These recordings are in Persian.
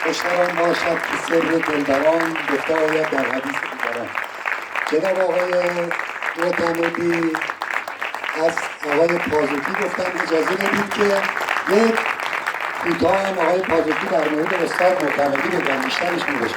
خوشتران باشد که سر دلبران گفته آید در حدیث دیگران. جناب آقای معتمدی از آقای پازوکی گفتن اجازه بدید که یک کوتاه هم آقای پازوکی در مورد استاد معتمدی بگن، بیشترش می‌بشه.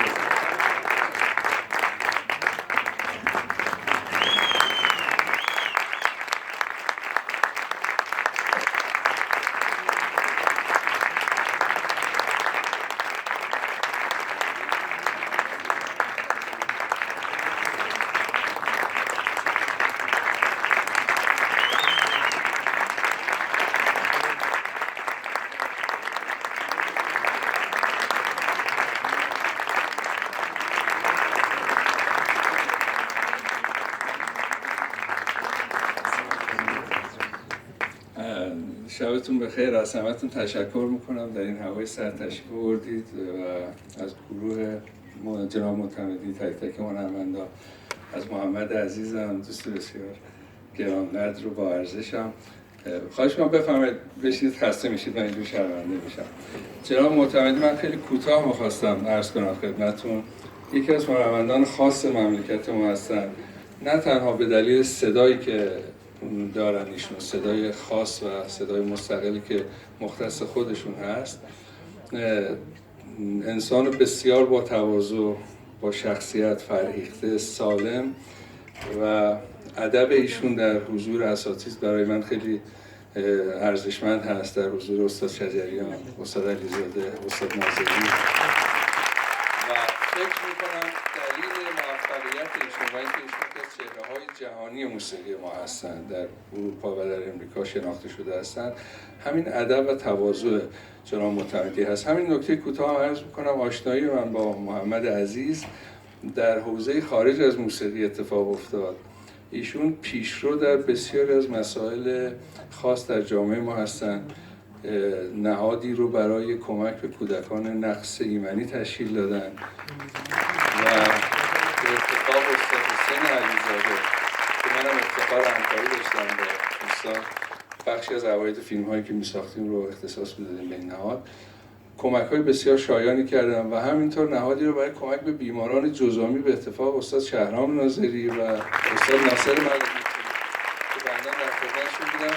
شبتون بخیر. از همتون تشکر میکنم در این هوای سرد تشریف آوردید و از گروه جناب معتمدی، تک تک هنرمندا، از محمد عزیزم دوست بسیار گرانقدر و با ارزشم. خواهش می‌کنم بفرمایید بشید، خسته میشید من اینجور شرمنده میشم. جناب معتمدی، من خیلی کوتاه می‌خواستم عرض کنم خدمتتون، یکی از هنرمندان خاص مملکت ما هستن، نه تنها به دلیل صدایی که دارن ایشون، صدای خاص و صدای مستقلی که مختص خودشون هست، انسان بسیار با تواضع، با شخصیت فرهیخته، سالم و ادب ایشون در حضور اساتید برای من خیلی ارزشمند هست، در حضور استاد شجریان، استاد علیزاده، استاد ناظری. و فکر میکنم دلیل موفقیت ایشون و اینکه ایشون که چهره‌های جهانی موسیقی ما هستند، در اروپا و در امریکا شناخته شده هستند، همین ادب و تواضع جناب معتمدی هست. همین نکته کوتاه عرض میکنم. آشنایی من با محمد عزیز در حوزه خارج از موسیقی اتفاق افتاد. ایشون پیشرو در بسیاری از مسائل خاص در جامعه ما هستند. نهادی رو برای کمک به کودکان نقص ایمنی تشکیل دادن و به اتفاق استاد حسین علیزاده که منم افتخار همکاری داشتم با دوستان، بخشی از عواید فیلم هایی که می ساختیم رو اختصاص بدادیم به این نهاد، کمک های بسیار شایانی کردن و همینطور نهادی رو برای کمک به بیماران جزامی به اتفاق استاد شهرام ناظری و استاد ناصر مدنی که بنده در خدمتشون بودم،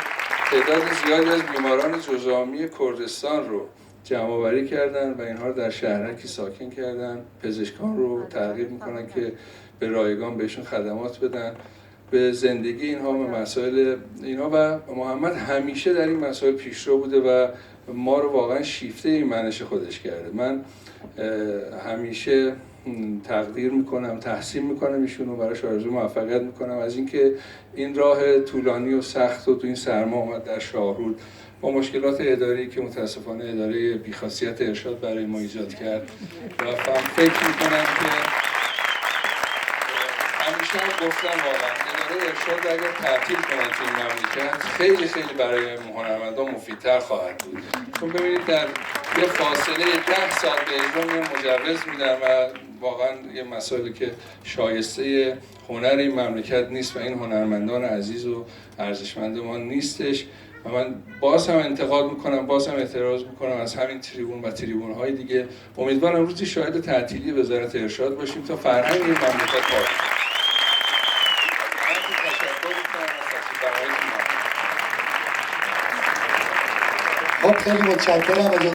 تعداد زیادی از بیماران جزامی کردستان رو جمع آوری کردن و اینها رو در شهرکی ساکن کردن. پزشکان رو ترغیب میکنن که به رایگان بهشون خدمات بدن، به زندگی اینها، به مسائل اینها، و محمد همیشه در این مسائل پیشرو بوده و ما رو واقعا شیفته این منش خودش کرده. من همیشه تقدیر میکنم، تحسین میکنم ایشونو، براش آرزوی موفقیت میکنم از اینکه این راه طولانی و سخت و تو این سرما اومد در شاهرود با مشکلات اداری که متاسفانه اداره بیخاصیت ارشاد برای ما ایجاد کرد و فکر میکنم که همیشه گفتم واقعا اداره ارشاد اگر تعطیل کنند تو این مملکت خیلی خیلی برای هنرمندان مفیدتر خواهد بود. چون ببینید در یه فاصله 10 سال به اجرا مجوز میدن و واقعا یه مسائلی که شایسته هنر این مملکت نیست و این هنرمندان عزیز و ارزشمند ما نیستش. و من باز هم انتقاد میکنم، باز هم اعتراض میکنم از همین تریبون و تریبون های دیگه. امیدوارم روزی شاهد تعطیلی وزارت ارشاد باشیم تا فرهنگ این مملکت باشه. خب خیلی متشکرم.